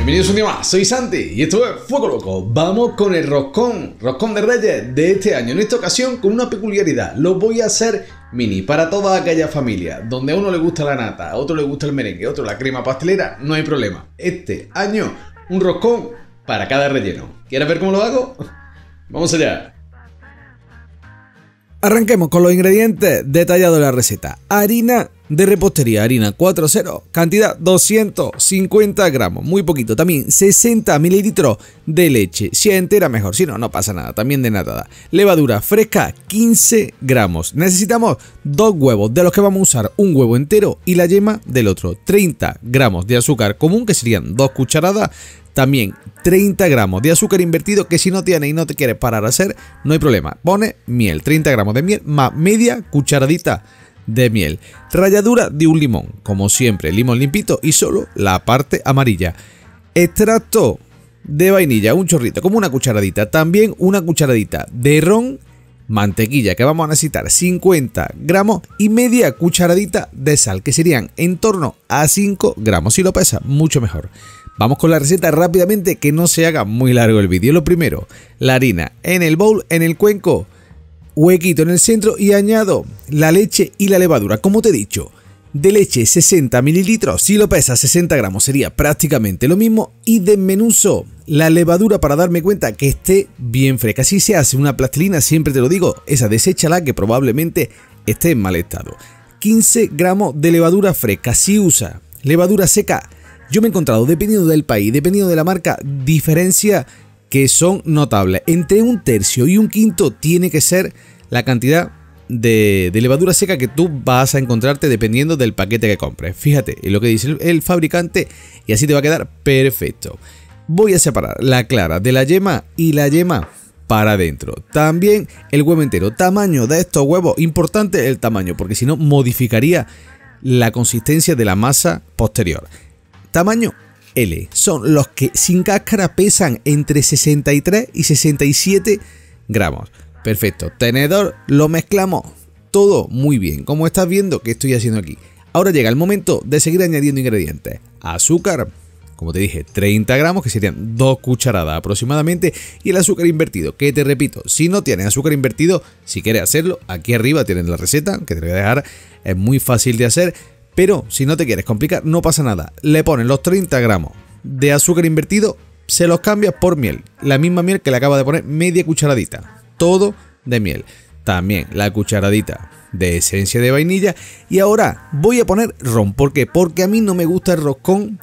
Bienvenidos un día más, soy Santi y esto es Fuego Loco. Vamos con el roscón de Reyes de este año. En esta ocasión con una peculiaridad, lo voy a hacer mini para toda aquella familia donde a uno le gusta la nata, a otro le gusta el merengue, a otro la crema pastelera, no hay problema. Este año un roscón para cada relleno. ¿Quieres ver cómo lo hago? Vamos allá. Arranquemos con los ingredientes detallados de la receta. Harina de repostería, harina 4.0, cantidad 250 gramos, muy poquito. También 60 mililitros de leche, si es entera mejor, si no, no pasa nada, también desnatada. Levadura fresca 15 gramos. Necesitamos 2 huevos, de los que vamos a usar un huevo entero y la yema del otro. 30 gramos de azúcar común, que serían 2 cucharadas. También 30 gramos de azúcar invertido, que si no tienes y no te quieres parar a hacer, no hay problema. Pone miel, 30 gramos de miel más media cucharadita de miel. Ralladura de un limón, como siempre, limón limpito y solo la parte amarilla. Extracto de vainilla, un chorrito, como una cucharadita. También una cucharadita de ron. Mantequilla, que vamos a necesitar 50 gramos y media cucharadita de sal, que serían en torno a 5 gramos. Si lo pesa, mucho mejor. Vamos con la receta rápidamente, que no se haga muy largo el vídeo. Lo primero, la harina en el bowl, en el cuenco, huequito en el centro, y añado la leche y la levadura. Como te he dicho, de leche 60 mililitros, si lo pesa 60 gramos sería prácticamente lo mismo, y desmenuzo la levadura para darme cuenta que esté bien fresca. Si se hace una plastilina, siempre te lo digo, esa deséchala, que probablemente esté en mal estado. 15 gramos de levadura fresca. Si usa levadura seca, yo me he encontrado, dependiendo del país, dependiendo de la marca, diferencias que son notables. Entre un tercio y un quinto tiene que ser la cantidad de levadura seca que tú vas a encontrarte dependiendo del paquete que compres. Fíjate en lo que dice el fabricante y así te va a quedar perfecto. Voy a separar la clara de la yema y la yema para adentro. También el huevo entero. Tamaño de estos huevos, importante el tamaño, porque si no modificaría la consistencia de la masa posterior. Tamaño L, son los que sin cáscara pesan entre 63 y 67 gramos. Perfecto, tenedor, lo mezclamos todo muy bien, como estás viendo que estoy haciendo aquí. Ahora llega el momento de seguir añadiendo ingredientes. Azúcar, como te dije, 30 gramos, que serían 2 cucharadas aproximadamente, y el azúcar invertido, que te repito, si no tienes azúcar invertido, si quieres hacerlo, aquí arriba tienes la receta, que te la voy a dejar, es muy fácil de hacer. Pero si no te quieres complicar, no pasa nada. Le pones los 30 gramos de azúcar invertido, se los cambias por miel. La misma miel que le acaba de poner, media cucharadita. Todo de miel. También la cucharadita de esencia de vainilla. Y ahora voy a poner ron. ¿Por qué? Porque a mí no me gusta el roscón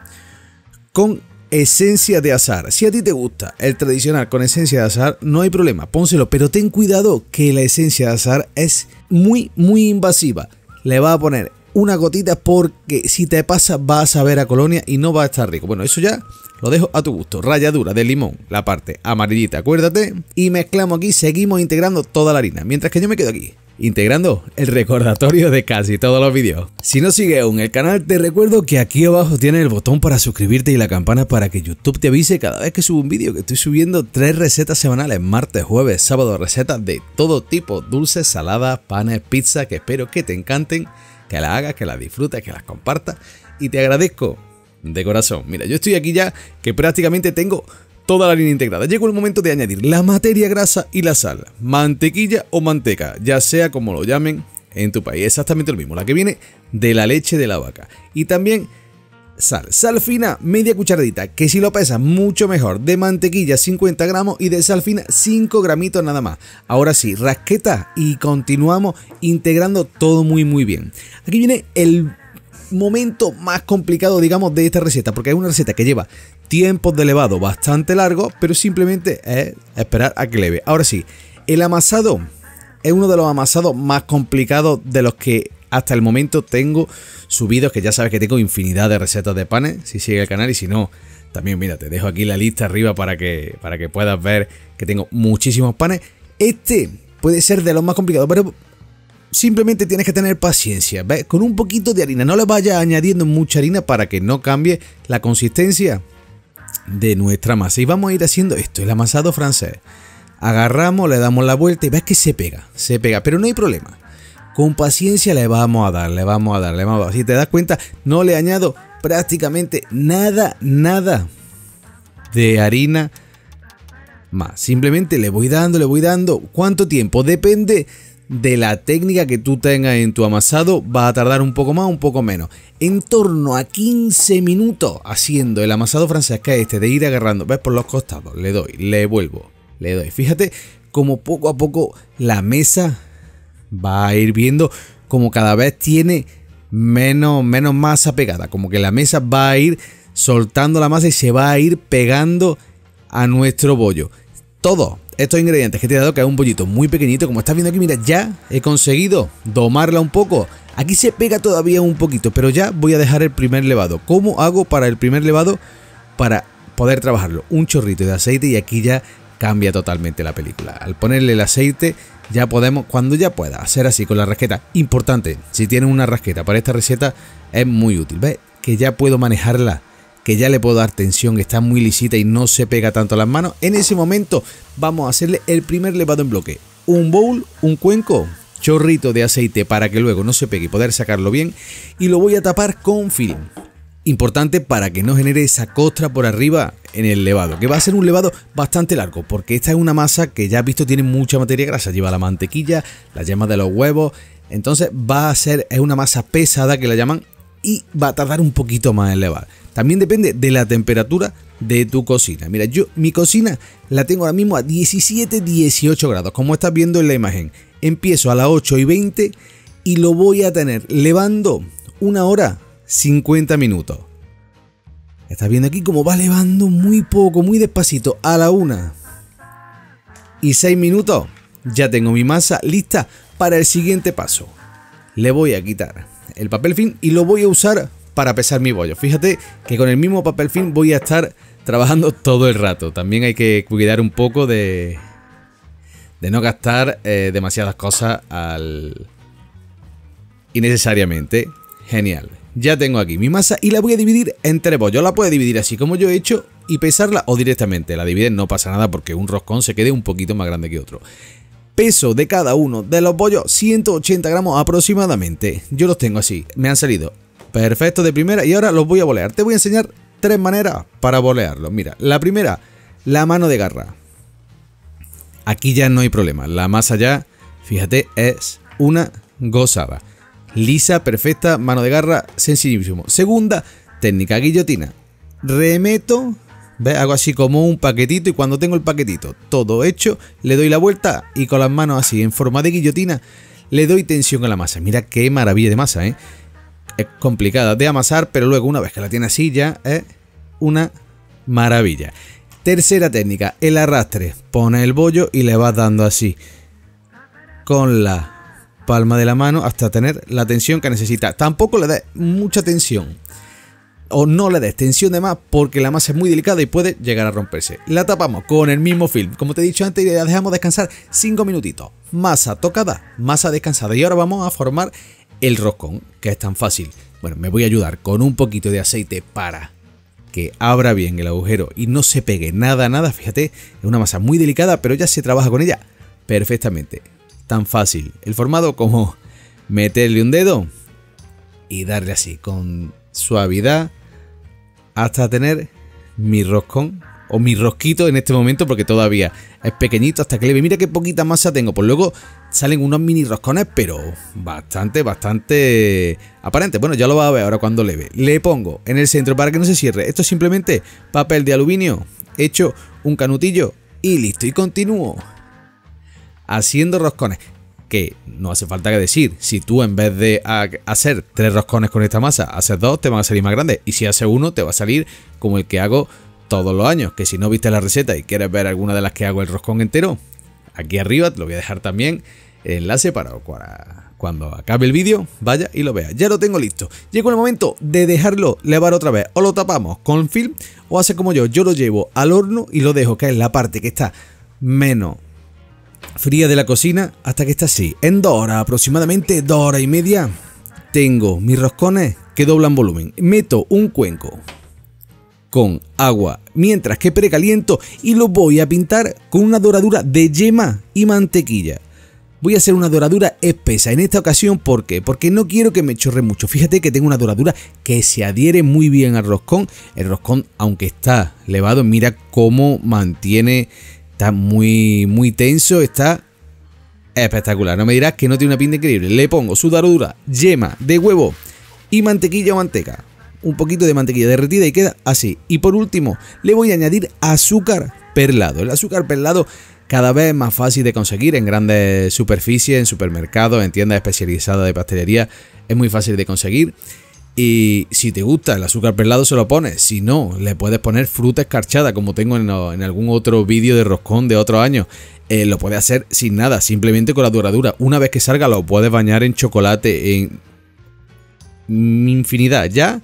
con esencia de azahar. Si a ti te gusta el tradicional con esencia de azahar, no hay problema, pónselo. Pero ten cuidado, que la esencia de azahar es muy invasiva. Le vas a poner una gotita, porque si te pasa vas a ver a colonia y no va a estar rico. Bueno, eso ya lo dejo a tu gusto. Ralladura de limón, la parte amarillita, acuérdate. Y mezclamos aquí, seguimos integrando toda la harina. Mientras que yo me quedo aquí, integrando el recordatorio de casi todos los vídeos. Si no sigues aún el canal, te recuerdo que aquí abajo tienes el botón para suscribirte y la campana para que YouTube te avise cada vez que subo un vídeo, que estoy subiendo 3 recetas semanales, martes, jueves, sábado, recetas de todo tipo, dulces, saladas, panes, pizza, que espero que te encanten, que las hagas, que las disfrutes, que las compartas, y te agradezco de corazón. Mira, yo estoy aquí ya, que prácticamente tengo toda la harina integrada. Llegó el momento de añadir la materia grasa y la sal, mantequilla o manteca, ya sea como lo llamen en tu país, exactamente lo mismo, la que viene de la leche de la vaca. Y también sal fina, media cucharadita, que si lo pesas mucho mejor. De mantequilla 50 gramos y de sal fina 5 gramitos nada más. Ahora sí, rasqueta y continuamos integrando todo muy bien. Aquí viene el momento más complicado, digamos, de esta receta, porque es una receta que lleva tiempos de levado bastante largos, pero simplemente es esperar a que leve. Ahora sí, el amasado es uno de los amasados más complicados de los que hasta el momento tengo subidos, que ya sabes que tengo infinidad de recetas de panes, si sigues el canal, y si no, también mira, te dejo aquí la lista arriba para que puedas ver que tengo muchísimos panes. Este puede ser de los más complicados, pero simplemente tienes que tener paciencia, ¿ves? Con un poquito de harina, no le vayas añadiendo mucha harina para que no cambie la consistencia de nuestra masa. Y vamos a ir haciendo esto, el amasado francés. Agarramos, le damos la vuelta y ves que se pega, pero no hay problema. Con paciencia le vamos a dar. Si te das cuenta, no le añado prácticamente nada de harina más. Simplemente le voy dando. ¿Cuánto tiempo? Depende de la técnica que tú tengas en tu amasado. Va a tardar un poco más, un poco menos. En torno a 15 minutos haciendo el amasado francés, que es este de ir agarrando. ¿Ves? Por los costados. Le doy, le vuelvo, le doy. Fíjate como poco a poco la mesa va a ir viendo como cada vez tiene menos masa pegada. Como que la mesa va a ir soltando la masa y se va a ir pegando a nuestro bollo. Todos estos ingredientes que te he dado, que es un bollito muy pequeñito, como estás viendo aquí, mira, ya he conseguido domarla un poco. Aquí se pega todavía un poquito, pero ya voy a dejar el primer levado. ¿Cómo hago para el primer levado? Para poder trabajarlo, un chorrito de aceite, y aquí ya cambia totalmente la película. Al ponerle el aceite ya podemos, cuando ya pueda, hacer así con la rasqueta. Importante, si tienes una rasqueta para esta receta es muy útil. ¿Ves? Que ya puedo manejarla, que ya le puedo dar tensión, que está muy lisita y no se pega tanto a las manos. En ese momento vamos a hacerle el primer levado en bloque. Un bowl, un cuenco, chorrito de aceite para que luego no se pegue y poder sacarlo bien. Y lo voy a tapar con film. Importante para que no genere esa costra por arriba en el levado, que va a ser un levado bastante largo, porque esta es una masa que ya has visto tiene mucha materia grasa, lleva la mantequilla, las yemas de los huevos, entonces va a ser, es una masa pesada que la llaman, y va a tardar un poquito más en levar. También depende de la temperatura de tu cocina. Mira, yo mi cocina la tengo ahora mismo a 17-18 grados, como estás viendo en la imagen. Empiezo a las 8:20 y lo voy a tener levando 1 hora 50 minutos. Estás viendo aquí cómo va levando muy poco, muy despacito. A la 1:06 minutos ya tengo mi masa lista para el siguiente paso. Le voy a quitar el papel film y lo voy a usar para pesar mi bollo. Fíjate que con el mismo papel film voy a estar trabajando todo el rato. También hay que cuidar un poco de no gastar demasiadas cosas innecesariamente. Genial. Ya tengo aquí mi masa y la voy a dividir en 3 bollos. La puedes dividir así como yo he hecho y pesarla, o directamente la divides, no pasa nada porque un roscón se quede un poquito más grande que otro. Peso de cada uno de los bollos, 180 gramos aproximadamente. Yo los tengo así, me han salido perfectos de primera y ahora los voy a bolear. Te voy a enseñar 3 maneras para bolearlos. Mira, la primera, la mano de garra. Aquí ya no hay problema, la masa ya, fíjate, es una gozada. Lisa, perfecta, mano de garra, sencillísimo. Segunda técnica, guillotina. Remeto, ¿ves? Hago así como un paquetito y cuando tengo el paquetito todo hecho, le doy la vuelta y con las manos así en forma de guillotina le doy tensión a la masa. Mira qué maravilla de masa, ¿eh? Es complicada de amasar, pero luego una vez que la tienes así ya es una maravilla. Tercera técnica, el arrastre. Pones el bollo y le vas dando así con la palma de la mano hasta tener la tensión que necesitas. Tampoco le des mucha tensión o no le des tensión de más porque la masa es muy delicada y puede llegar a romperse. La tapamos con el mismo film, como te he dicho antes, y la dejamos descansar 5 minutitos. Masa tocada, masa descansada, y ahora vamos a formar el roscón, que es tan fácil. Bueno, me voy a ayudar con un poquito de aceite para que abra bien el agujero y no se pegue nada. Fíjate, es una masa muy delicada, pero ya se trabaja con ella perfectamente. Tan fácil el formado como meterle un dedo y darle así con suavidad hasta tener mi roscón o mi rosquito en este momento, porque todavía es pequeñito hasta que le ve. Mira qué poquita masa tengo, pues luego salen unos mini roscones, pero bastante aparente. Bueno, ya lo vas a ver ahora cuando leve. Le pongo en el centro para que no se cierre. Esto es simplemente papel de aluminio, hecho un canutillo y listo. Y continúo haciendo roscones, que no hace falta que decir, si tú en vez de hacer 3 roscones con esta masa, haces 2, te van a salir más grandes, y si haces 1 te va a salir como el que hago todos los años. Que si no viste la receta y quieres ver alguna de las que hago el roscón entero, aquí arriba te lo voy a dejar también el enlace para cuando acabe el vídeo vaya y lo veas. Ya lo tengo listo. Llegó el momento de dejarlo levar otra vez. O lo tapamos con film o hace como yo lo llevo al horno y lo dejo caer en la parte que está menos fría de la cocina hasta que está así. En 2 horas, aproximadamente 2 horas y media, tengo mis roscones que doblan volumen. Meto un cuenco con agua mientras que precaliento y lo voy a pintar con una doradura de yema y mantequilla. Voy a hacer una doradura espesa en esta ocasión. ¿Por qué? Porque no quiero que me chorre mucho. Fíjate que tengo una doradura que se adhiere muy bien al roscón. El roscón, aunque está levado, mira cómo mantiene, está muy tenso, está espectacular. No me dirás que no tiene una pinta increíble. Le pongo su doradura, yema de huevo y mantequilla o manteca. Un poquito de mantequilla derretida y queda así. Y por último, le voy a añadir azúcar perlado. El azúcar perlado cada vez es más fácil de conseguir en grandes superficies, en supermercados, en tiendas especializadas de pastelería. Es muy fácil de conseguir. Y si te gusta el azúcar perlado se lo pones. Si no, le puedes poner fruta escarchada, como tengo en algún otro vídeo de roscón de otros años. Lo puedes hacer sin nada, simplemente con la doradura. Una vez que salga lo puedes bañar en chocolate, en infinidad. Ya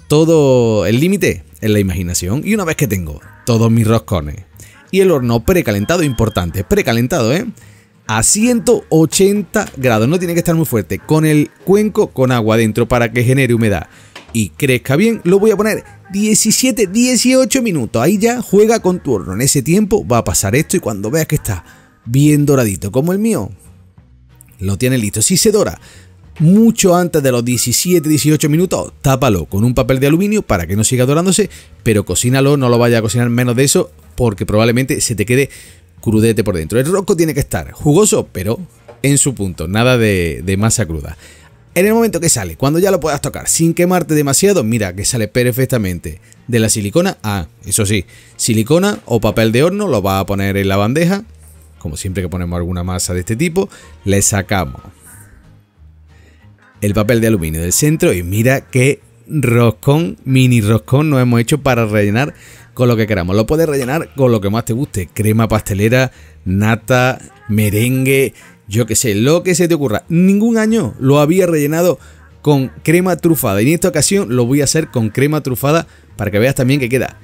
todo el límite es la imaginación. Y una vez que tengo todos mis roscones y el horno precalentado, importante, precalentado, a 180 grados, no tiene que estar muy fuerte, con el cuenco con agua dentro para que genere humedad y crezca bien, lo voy a poner 17-18 minutos, ahí ya juega con tu horno, en ese tiempo va a pasar esto y cuando veas que está bien doradito como el mío, lo tienes listo. Si se dora mucho antes de los 17-18 minutos, tápalo con un papel de aluminio para que no siga dorándose, pero cocínalo, no lo vaya a cocinar menos de eso, porque probablemente se te quede crudete por dentro. El rosco tiene que estar jugoso, pero en su punto, nada de masa cruda. En el momento que sale, cuando ya lo puedas tocar sin quemarte demasiado, mira que sale perfectamente de la silicona. Eso sí, silicona o papel de horno, lo vas a poner en la bandeja, como siempre que ponemos alguna masa de este tipo, le sacamos el papel de aluminio del centro y mira qué roscón, mini roscón nos hemos hecho para rellenar con lo que queramos. Lo puedes rellenar con lo que más te guste, crema pastelera, nata, merengue, yo que sé, lo que se te ocurra. Ningún año lo había rellenado con crema trufada y en esta ocasión lo voy a hacer con crema trufada para que veas también que queda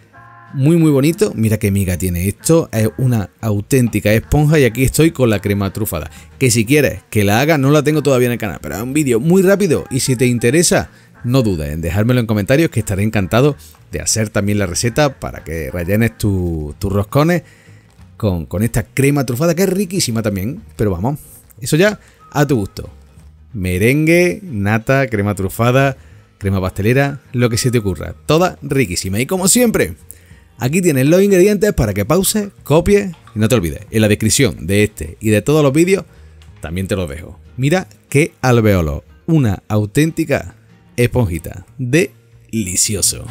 muy bonito. Mira qué miga tiene esto, es una auténtica esponja y aquí estoy con la crema trufada, que si quieres que la haga, no la tengo todavía en el canal, pero es un vídeo muy rápido y si te interesa, no dudes en dejármelo en comentarios, que estaré encantado de hacer también la receta para que rellenes tus roscones con esta crema trufada, que es riquísima también. Pero vamos, eso ya a tu gusto. Merengue, nata, crema trufada, crema pastelera, lo que se te ocurra. Toda riquísima. Y como siempre, aquí tienes los ingredientes para que pauses, copies y no te olvides. En la descripción de este y de todos los vídeos también te los dejo. Mira qué alveolo, una auténtica esponjita, delicioso.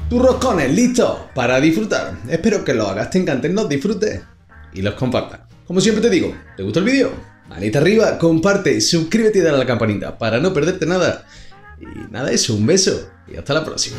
Tus roscones listos para disfrutar. Espero que los hagas, te encanten, los disfrutes y los compartas. Como siempre te digo, ¿te gustó el vídeo? Manita arriba, comparte, suscríbete y dale a la campanita para no perderte nada. Y nada, eso, un beso y hasta la próxima.